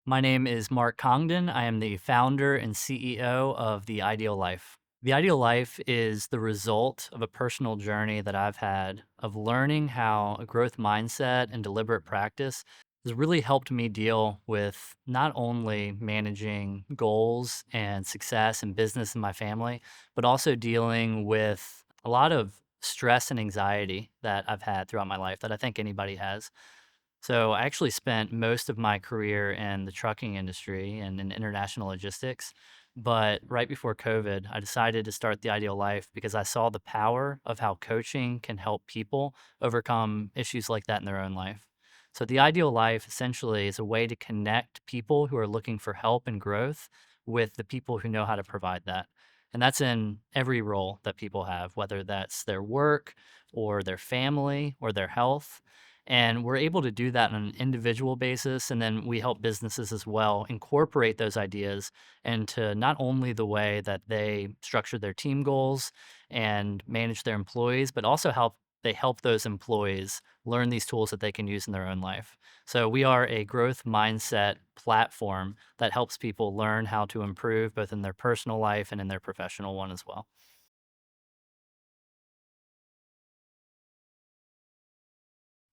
My name is Mark Congdon. I am the founder and CEO of The Ideal Life. The Ideal Life is the result of a personal journey that I've had of learning how a growth mindset and deliberate practice has really helped me deal with not only managing goals and success and business in my family, but also dealing with a lot of stress and anxiety that I've had throughout my life that I think anybody has. So I actually spent most of my career in the trucking industry and in international logistics. But right before COVID, I decided to start the Ideal Life because I saw the power of how coaching can help people overcome issues like that in their own life. So the Ideal Life essentially is a way to connect people who are looking for help and growth with the people who know how to provide that. And that's in every role that people have, whether that's their work or their family or their health. And we're able to do that on an individual basis. And then we help businesses as well incorporate those ideas into not only the way that they structure their team goals and manage their employees, but also how they help those employees learn these tools that they can use in their own life. So we are a growth mindset platform that helps people learn how to improve both in their personal life and in their professional one as well.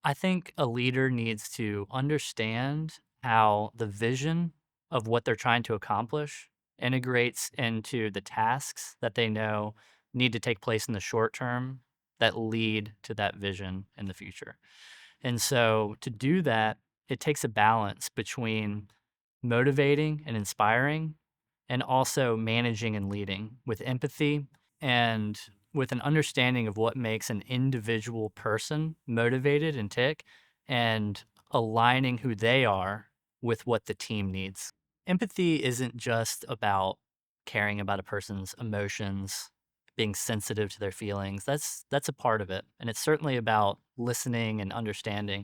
I think a leader needs to understand how the vision of what they're trying to accomplish integrates into the tasks that they know need to take place in the short term that lead to that vision in the future. And so to do that, it takes a balance between motivating and inspiring and also managing and leading with empathy and with an understanding of what makes an individual person motivated and tick and aligning who they are with what the team needs. Empathy isn't just about caring about a person's emotions, being sensitive to their feelings. That's a part of it. And it's certainly about listening and understanding,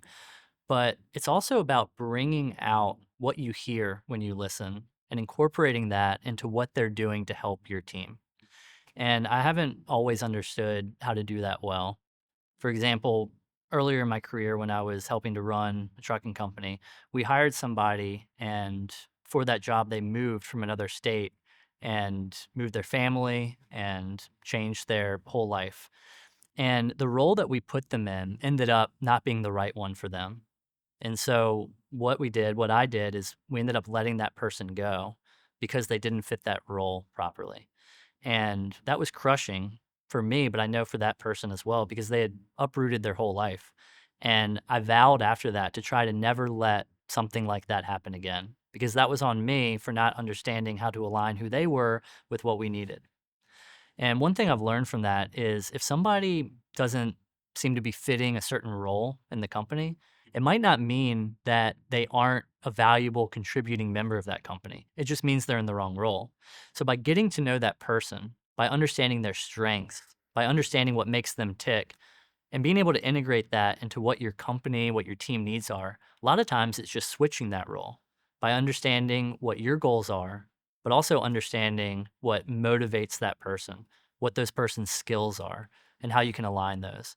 but it's also about bringing out what you hear when you listen and incorporating that into what they're doing to help your team. And I haven't always understood how to do that well. For example, earlier in my career, when I was helping to run a trucking company, we hired somebody, and for that job, they moved from another state and moved their family and changed their whole life. And the role that we put them in ended up not being the right one for them. And so what I did is we ended up letting that person go because they didn't fit that role properly. And that was crushing for me, but I know for that person as well because they had uprooted their whole life. And I vowed after that to try to never let something like that happen again because that was on me for not understanding how to align who they were with what we needed. And one thing I've learned from that is if somebody doesn't seem to be fitting a certain role in the company, it might not mean that they aren't a valuable contributing member of that company. It just means they're in the wrong role. So by getting to know that person, by understanding their strengths, by understanding what makes them tick, and being able to integrate that into what your company, what your team needs are, a lot of times it's just switching that role by understanding what your goals are, but also understanding what motivates that person, what those person's skills are, and how you can align those.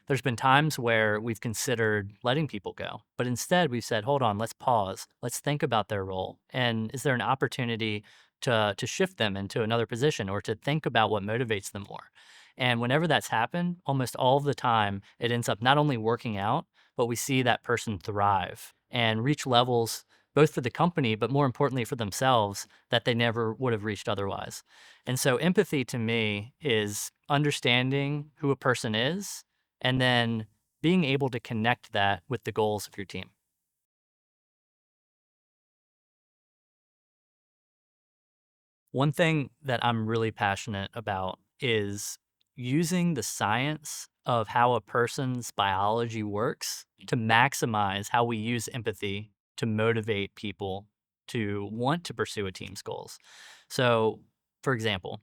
There's been times where we've considered letting people go, but instead we've said, hold on, let's pause. Let's think about their role. And is there an opportunity to shift them into another position or to think about what motivates them more? And whenever that's happened, almost all of the time, it ends up not only working out, but we see that person thrive and reach levels both for the company, but more importantly for themselves that they never would have reached otherwise. And so empathy to me is understanding who a person is and then being able to connect that with the goals of your team. One thing that I'm really passionate about is using the science of how a person's biology works to maximize how we use empathy to motivate people to want to pursue a team's goals. So, for example,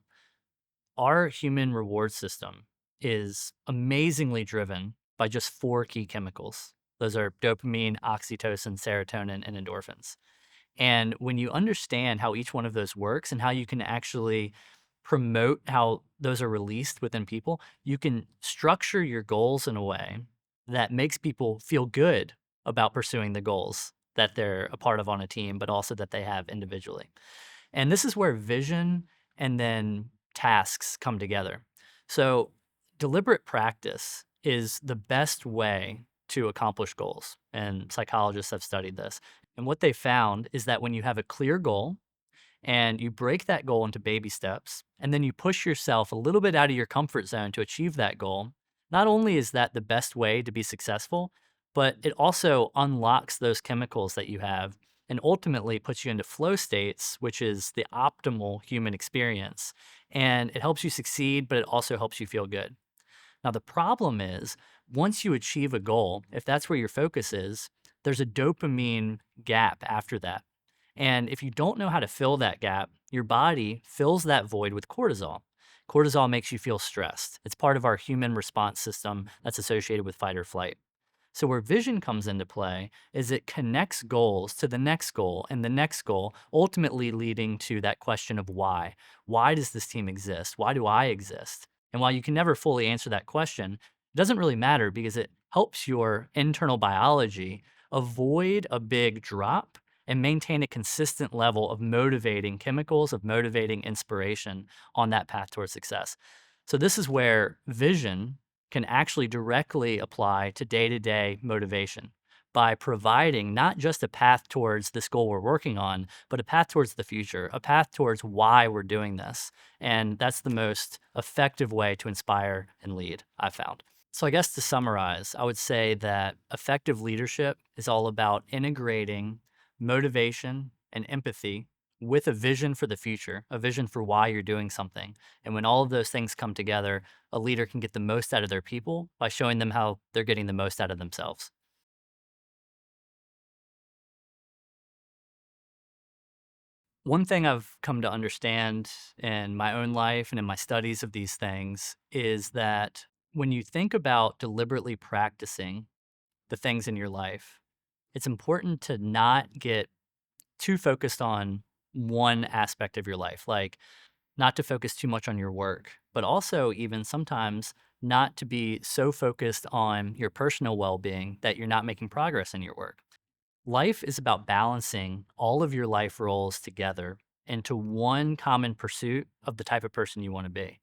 our human reward system is amazingly driven by just four key chemicals. Those are dopamine, oxytocin, serotonin, and endorphins. And when you understand how each one of those works and how you can actually promote how those are released within people, you can structure your goals in a way that makes people feel good about pursuing the goals that they're a part of on a team, but also that they have individually. And this is where vision and then tasks come together. So, deliberate practice is the best way to accomplish goals. And psychologists have studied this. And what they found is that when you have a clear goal and you break that goal into baby steps, and then you push yourself a little bit out of your comfort zone to achieve that goal, not only is that the best way to be successful, but it also unlocks those chemicals that you have and ultimately puts you into flow states, which is the optimal human experience. And it helps you succeed, but it also helps you feel good. Now, the problem is once you achieve a goal, if that's where your focus is, there's a dopamine gap after that. And if you don't know how to fill that gap, your body fills that void with cortisol. Cortisol makes you feel stressed. It's part of our human response system that's associated with fight or flight. So, where vision comes into play is it connects goals to the next goal and the next goal, ultimately leading to that question of why. Why does this team exist? Why do I exist? And while you can never fully answer that question, it doesn't really matter because it helps your internal biology avoid a big drop and maintain a consistent level of motivating chemicals, of motivating inspiration on that path towards success. So, this is where vision can actually directly apply to day to day motivation by providing not just a path towards this goal we're working on, but a path towards the future, a path towards why we're doing this. And that's the most effective way to inspire and lead, I found. So, I guess to summarize, I would say that effective leadership is all about integrating motivation and empathy with a vision for the future, a vision for why you're doing something. And when all of those things come together, a leader can get the most out of their people by showing them how they're getting the most out of themselves. One thing I've come to understand in my own life and in my studies of these things is that when you think about deliberately practicing the things in your life, it's important to not get too focused on one aspect of your life, like not to focus too much on your work, but also even sometimes not to be so focused on your personal well being that you're not making progress in your work. Life is about balancing all of your life roles together into one common pursuit of the type of person you want to be.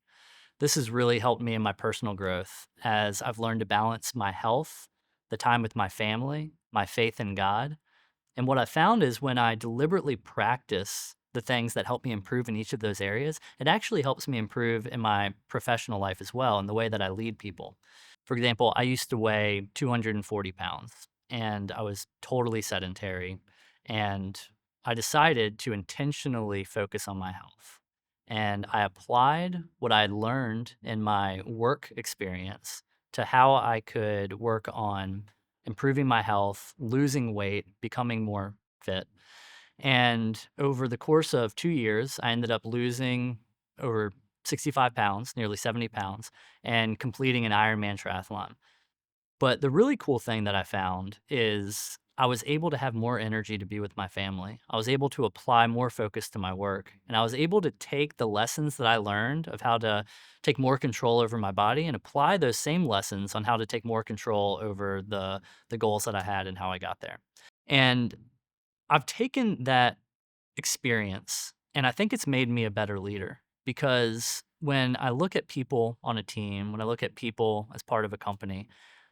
This has really helped me in my personal growth as I've learned to balance my health, the time with my family, my faith in God, and what I found is when I deliberately practice the things that help me improve in each of those areas, it actually helps me improve in my professional life as well, in the way that I lead people. For example, I used to weigh 240 pounds and I was totally sedentary. And I decided to intentionally focus on my health. And I applied what I had learned in my work experience to how I could work on improving my health, losing weight, becoming more fit. And over the course of 2 years, I ended up losing over 65 pounds, nearly 70 pounds, and completing an Ironman triathlon. But the really cool thing that I found is I was able to have more energy to be with my family. I was able to apply more focus to my work. And I was able to take the lessons that I learned of how to take more control over my body and apply those same lessons on how to take more control over the goals that I had and how I got there. And I've taken that experience and I think it's made me a better leader because when I look at people on a team, when I look at people as part of a company,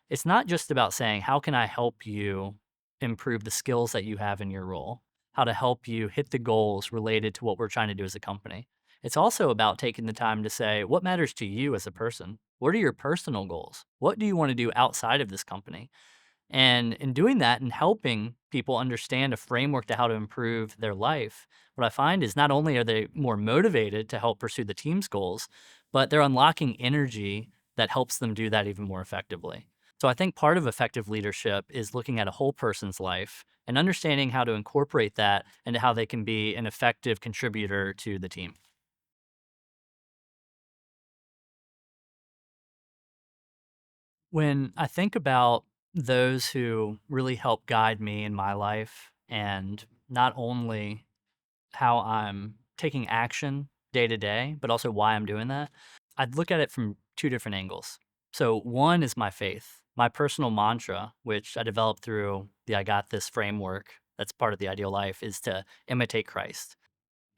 it's not just about saying, how can I help you improve the skills that you have in your role? How to help you hit the goals related to what we're trying to do as a company. It's also about taking the time to say, what matters to you as a person? What are your personal goals? What do you want to do outside of this company? And in doing that and helping people understand a framework to how to improve their life, what I find is not only are they more motivated to help pursue the team's goals, but they're unlocking energy that helps them do that even more effectively. So I think part of effective leadership is looking at a whole person's life and understanding how to incorporate that into how they can be an effective contributor to the team. When I think about those who really help guide me in my life and not only how I'm taking action day to day, but also why I'm doing that, I'd look at it from two different angles. So, one is my faith, my personal mantra, which I developed through the I Got This framework that's part of the ideal life, is to imitate Christ.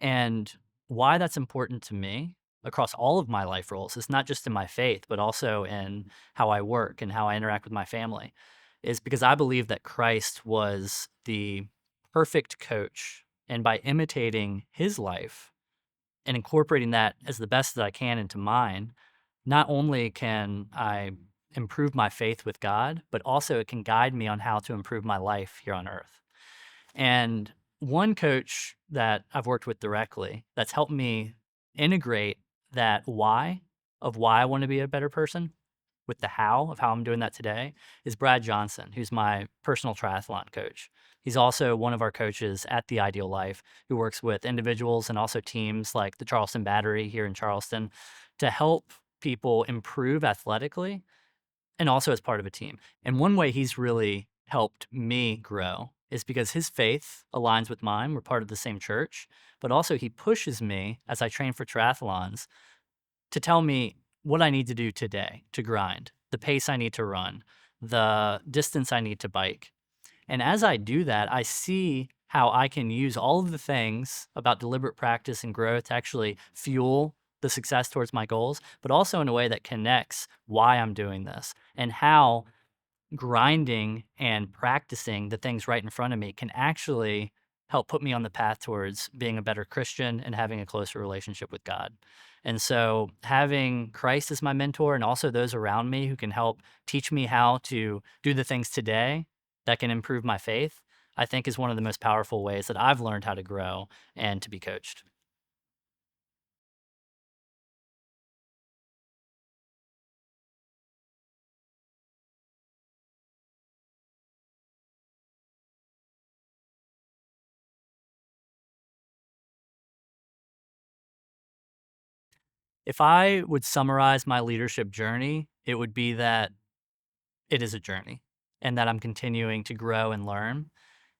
And why that's important to me across all of my life roles is not just in my faith, but also in how I work and how I interact with my family, is because I believe that Christ was the perfect coach. And by imitating his life and incorporating that as the best that I can into mine, not only can I improve my faith with God, but also it can guide me on how to improve my life here on earth. And one coach that I've worked with directly that's helped me integrate that why of why I want to be a better person with the how of how I'm doing that today is Brad Johnson, who's my personal triathlon coach. He's also one of our coaches at The Ideal Life who works with individuals and also teams like the Charleston Battery here in Charleston to help people improve athletically and also as part of a team. And one way he's really helped me grow is because his faith aligns with mine. We're part of the same church, but also he pushes me as I train for triathlons to tell me what I need to do today to grind, the pace I need to run, the distance I need to bike. And as I do that, I see how I can use all of the things about deliberate practice and growth to actually fuel the success towards my goals, but also in a way that connects why I'm doing this and how grinding and practicing the things right in front of me can actually help put me on the path towards being a better Christian and having a closer relationship with God. And so, having Christ as my mentor and also those around me who can help teach me how to do the things today that can improve my faith, I think is one of the most powerful ways that I've learned how to grow and to be coached. If I would summarize my leadership journey, it would be that it is a journey and that I'm continuing to grow and learn,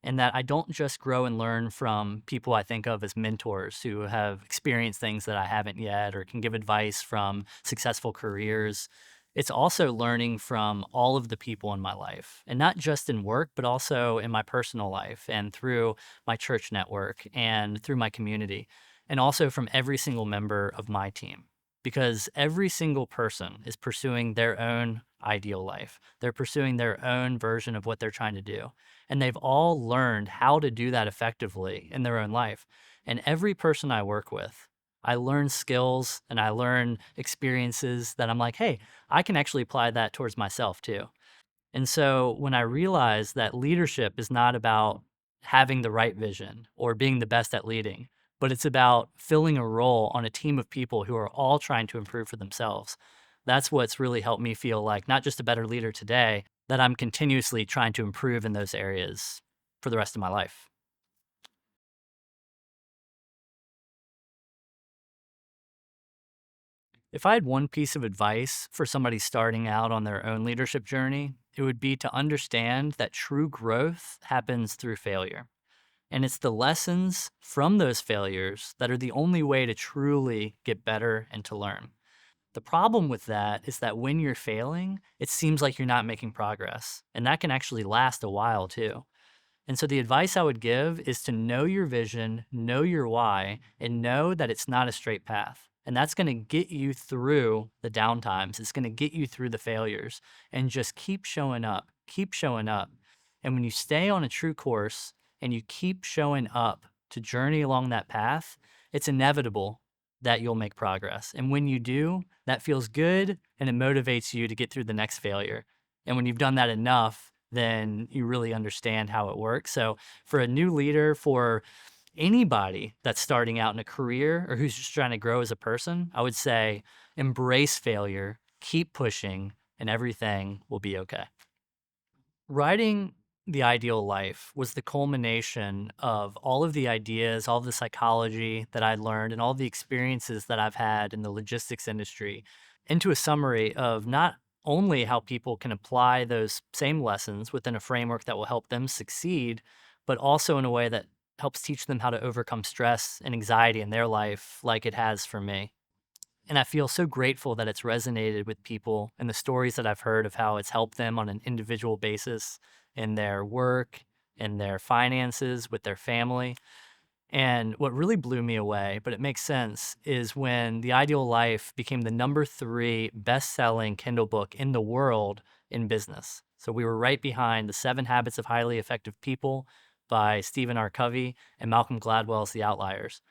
and that I don't just grow and learn from people I think of as mentors who have experienced things that I haven't yet or can give advice from successful careers. It's also learning from all of the people in my life, and not just in work, but also in my personal life and through my church network and through my community, and also from every single member of my team. Because every single person is pursuing their own ideal life. They're pursuing their own version of what they're trying to do. And they've all learned how to do that effectively in their own life. And every person I work with, I learn skills and I learn experiences that I'm like, hey, I can actually apply that towards myself too. And so when I realized that leadership is not about having the right vision or being the best at leading, but it's about filling a role on a team of people who are all trying to improve for themselves. That's what's really helped me feel like not just a better leader today, that I'm continuously trying to improve in those areas for the rest of my life. If I had one piece of advice for somebody starting out on their own leadership journey, it would be to understand that true growth happens through failure. And it's the lessons from those failures that are the only way to truly get better and to learn. The problem with that is that when you're failing, it seems like you're not making progress. And that can actually last a while too. And so the advice I would give is to know your vision, know your why, and know that it's not a straight path. And that's going to get you through the down times. It's going to get you through the failures and just keep showing up, keep showing up. And when you stay on a true course and you keep showing up to journey along that path, it's inevitable that you'll make progress. And when you do, that feels good and it motivates you to get through the next failure. And when you've done that enough, then you really understand how it works. So, for a new leader, for anybody that's starting out in a career or who's just trying to grow as a person, I would say embrace failure, keep pushing, and everything will be okay. Writing The Ideal Life was the culmination of all of the ideas, all of the psychology that I learned, and all the experiences that I've had in the logistics industry into a summary of not only how people can apply those same lessons within a framework that will help them succeed, but also in a way that helps teach them how to overcome stress and anxiety in their life, like it has for me. And I feel so grateful that it's resonated with people and the stories that I've heard of how it's helped them on an individual basis in their work in their finances, with their family. And what really blew me away, but it makes sense, is when The Ideal Life became the #3 best-selling Kindle book in the world in business. So we were right behind The 7 Habits of Highly Effective People by Stephen R. Covey and Malcolm Gladwell's The Outliers.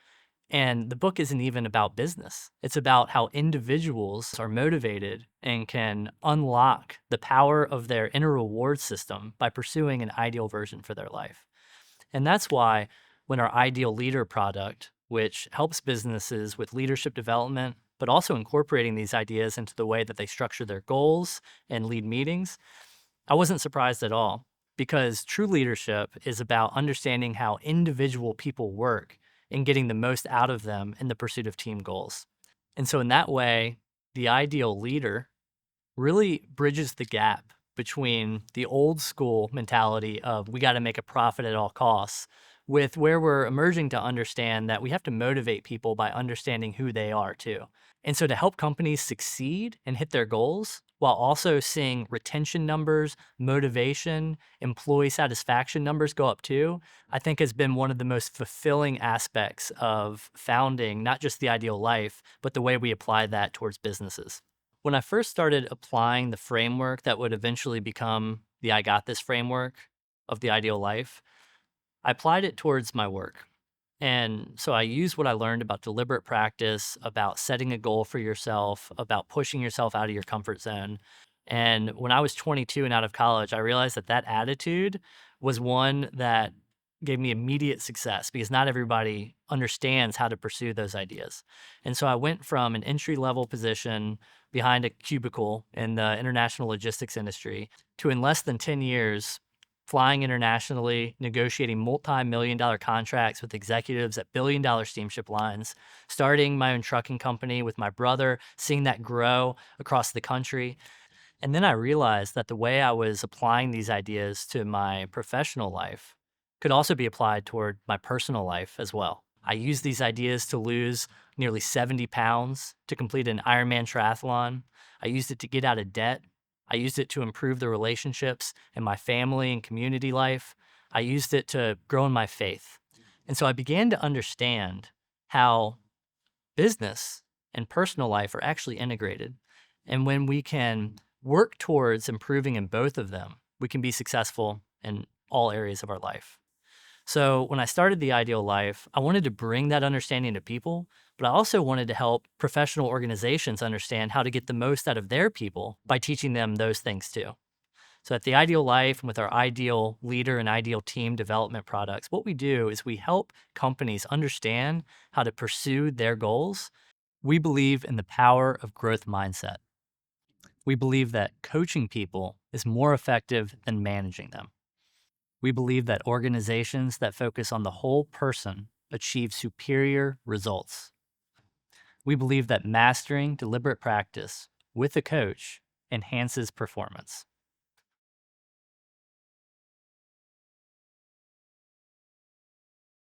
And the book isn't even about business. It's about how individuals are motivated and can unlock the power of their inner reward system by pursuing an ideal version for their life. And that's why when our Ideal Leader product, which helps businesses with leadership development, but also incorporating these ideas into the way that they structure their goals and lead meetings, I wasn't surprised at all, because true leadership is about understanding how individual people work and getting the most out of them in the pursuit of team goals. And so, in that way, the Ideal Leader really bridges the gap between the old school mentality of we got to make a profit at all costs with where we're emerging to understand that we have to motivate people by understanding who they are too. And so to help companies succeed and hit their goals while also seeing retention numbers, motivation, employee satisfaction numbers go up too, I think has been one of the most fulfilling aspects of founding not just The Ideal Life, but the way we apply that towards businesses. When I first started applying the framework that would eventually become the I Got This framework of The Ideal Life, I applied it towards my work. And so I used what I learned about deliberate practice, about setting a goal for yourself, about pushing yourself out of your comfort zone. And when I was 22 and out of college, I realized that that attitude was one that gave me immediate success because not everybody understands how to pursue those ideas. And so I went from an entry level position behind a cubicle in the international logistics industry to, in less than 10 years, flying internationally, negotiating multi-million dollar contracts with executives at billion-dollar steamship lines, starting my own trucking company with my brother, seeing that grow across the country. And then I realized that the way I was applying these ideas to my professional life could also be applied toward my personal life as well. I used these ideas to lose nearly 70 pounds, to complete an Ironman triathlon. I used it to get out of debt. I used it to improve the relationships in my family and community life. I used it to grow in my faith. And so I began to understand how business and personal life are actually integrated. And when we can work towards improving in both of them, we can be successful in all areas of our life. So when I started The Ideal Life, I wanted to bring that understanding to people, but I also wanted to help professional organizations understand how to get the most out of their people by teaching them those things too. So at The Ideal Life and with our Ideal Leader and Ideal Team development products, what we do is we help companies understand how to pursue their goals. We believe in the power of growth mindset. We believe that coaching people is more effective than managing them. We believe that organizations that focus on the whole person achieve superior results. We believe that mastering deliberate practice with a coach enhances performance.